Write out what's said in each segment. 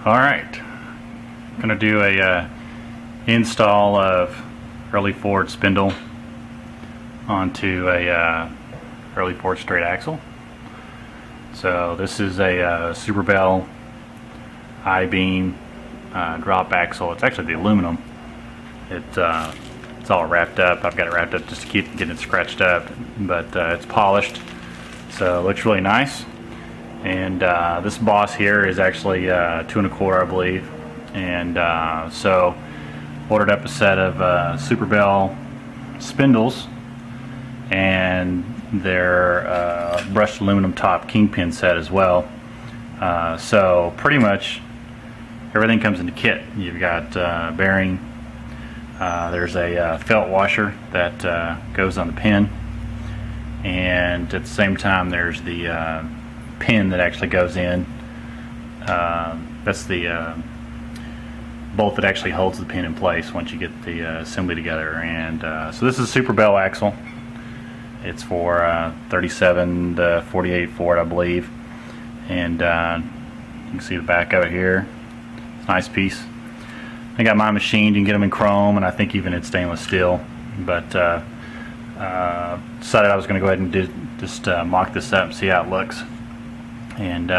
Alright, I'm going to do a install of early Ford spindle onto a early Ford straight axle. So this is a Super Bell I-beam drop axle. It's actually the aluminum. It's all wrapped up. I've got it wrapped up just to keep getting it scratched up, but it's polished, so it looks really nice. And this boss here is actually 2 1/4, I believe. And so ordered up a set of Super Bell spindles and their brushed aluminum top kingpin set as well. So pretty much everything comes in the kit. You've got bearing. There's a felt washer that goes on the pin, and at the same time there's the pin that actually goes in. That's the bolt that actually holds the pin in place once you get the assembly together. And so this is a Super Bell axle. It's for 37 to 48 Ford, I believe. And you can see the back of it here. It's a nice piece. I got mine machined. You can get them in chrome, and I think even in stainless steel. But decided I was going to go ahead and just mock this up and see how it looks. And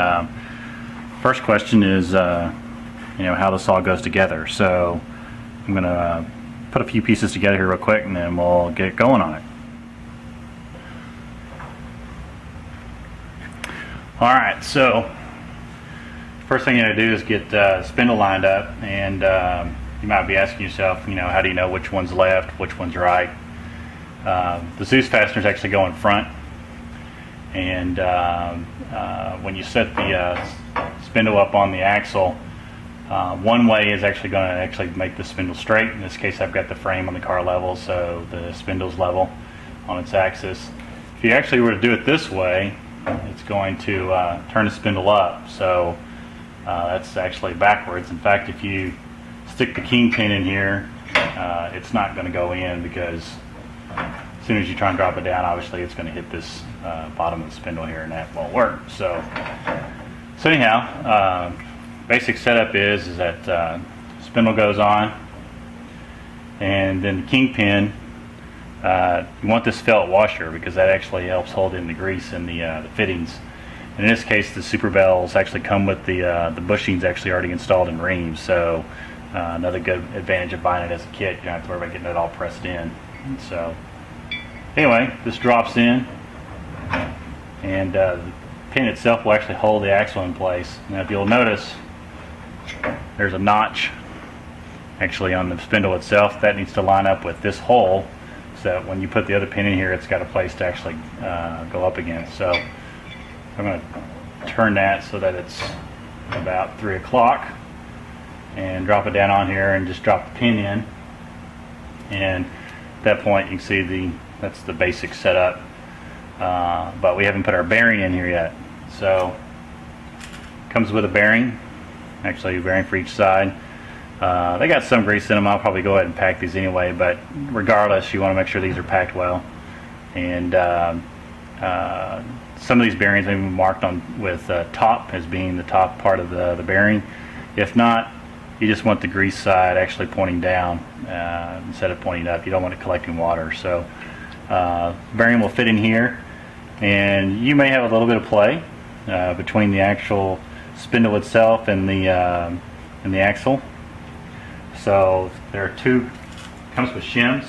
first question is, how this all goes together. So I'm going to put a few pieces together here real quick, and then we'll get going on it. Alright, so first thing you got to do is get spindle lined up, and you might be asking yourself, how do you know which one's left, which one's right? The Zeus fasteners actually go in front, and when you set the spindle up on the axle, one way is actually going to make the spindle straight. In this case, I've got the frame on the car level, so the spindle's level on its axis. If you actually were to do it this way, it's going to turn the spindle up, so that's actually backwards. In fact, if you stick the kingpin in here, it's not going to go in, because as soon as you try and drop it down, obviously it's going to hit this bottom of the spindle here, and that won't work. So anyhow, basic setup is that spindle goes on, and then the kingpin, you want this felt washer, because that actually helps hold in the grease and the fittings. And in this case, the Super Bells actually come with the bushings actually already installed in reams, so another good advantage of buying it as a kit. You don't have to worry about getting it all pressed in. So anyway, this drops in, and the pin itself will actually hold the axle in place. Now, if you'll notice, there's a notch actually on the spindle itself that needs to line up with this hole, so that when you put the other pin in here, it's got a place to actually go up against. So I'm going to turn that so that it's about 3 o'clock, and drop it down on here, and just drop the pin in. And at that point, you can see that's the basic setup, but we haven't put our bearing in here yet. So it comes with a bearing, actually a bearing for each side. They got some grease in them. I'll probably go ahead and pack these anyway, but regardless, you want to make sure these are packed well. And some of these bearings may be marked on with top as being the top part of the bearing. If not, you just want the grease side actually pointing down instead of pointing up. You don't want it collecting water. So bearing will fit in here, and you may have a little bit of play between the actual spindle itself and the axle. So there are comes with shims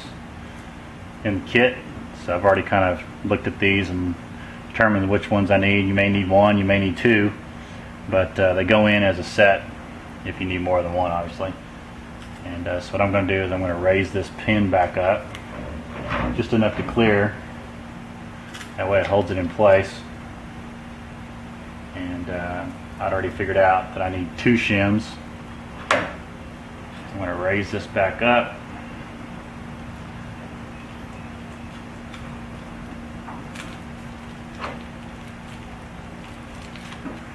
in the kit. So I've already kind of looked at these and determined which ones I need. You may need one, you may need two, but they go in as a set if you need more than one, obviously. And so what I'm going to do is I'm going to raise this pin back up just enough to clear. That way it holds it in place. And I'd already figured out that I need 2 shims. I'm going to raise this back up.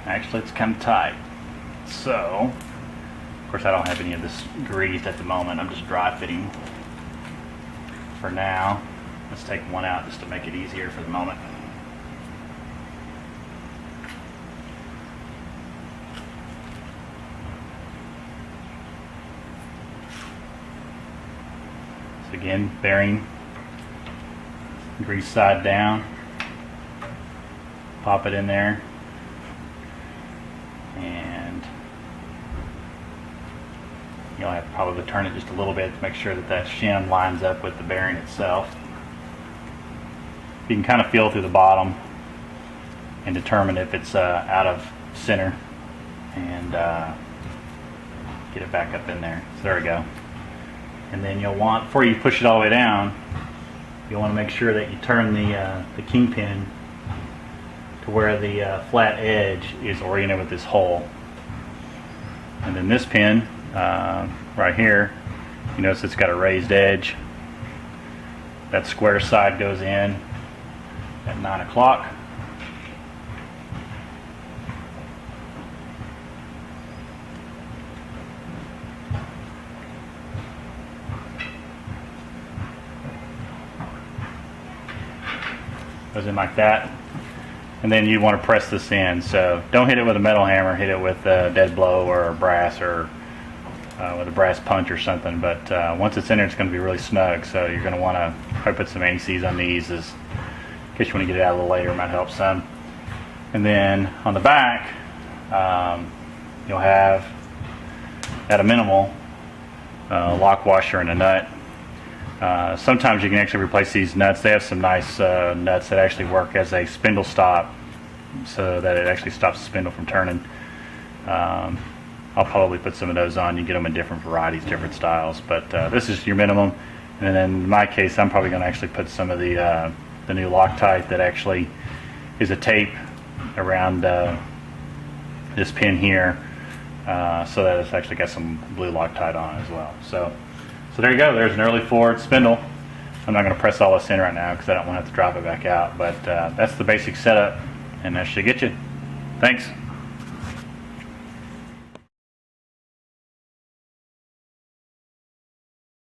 Actually, it's kind of tight. So, of course, I don't have any of this grease at the moment. I'm just dry fitting for now. Let's take one out just to make it easier for the moment. So again, bearing grease side down, pop it in there, and you'll have to probably turn it just a little bit to make sure that that shim lines up with the bearing itself. You can kind of feel through the bottom and determine if it's out of center, and get it back up in there. So there we go. And then you'll want, before you push it all the way down, you'll want to make sure that you turn the kingpin to where the flat edge is oriented with this hole. And then this pin right here, you notice it's got a raised edge. That square side goes in at 9 o'clock. Goes in like that, and then you want to press this in. So don't hit it with a metal hammer, hit it with a dead blow or a brass, or with a brass punch or something. But once it's in there, it's going to be really snug. So you're going to want to probably put some anti-seize on these, in case you want to get it out a little later. It might help some. And then on the back, you'll have, at a minimal, lock washer and a nut. Sometimes you can actually replace these nuts. They have some nice nuts that actually work as a spindle stop, so that it actually stops the spindle from turning. I'll probably put some of those on. You get them in different varieties, different styles, but this is your minimum. And then in my case, I'm probably going to actually put some of the new Loctite that actually is a tape around this pin here, so that it's actually got some blue Loctite on it as well. So there you go. There's an early Ford spindle. I'm not going to press all this in right now because I don't want to have to drop it back out, but that's the basic setup, and that should get you. Thanks.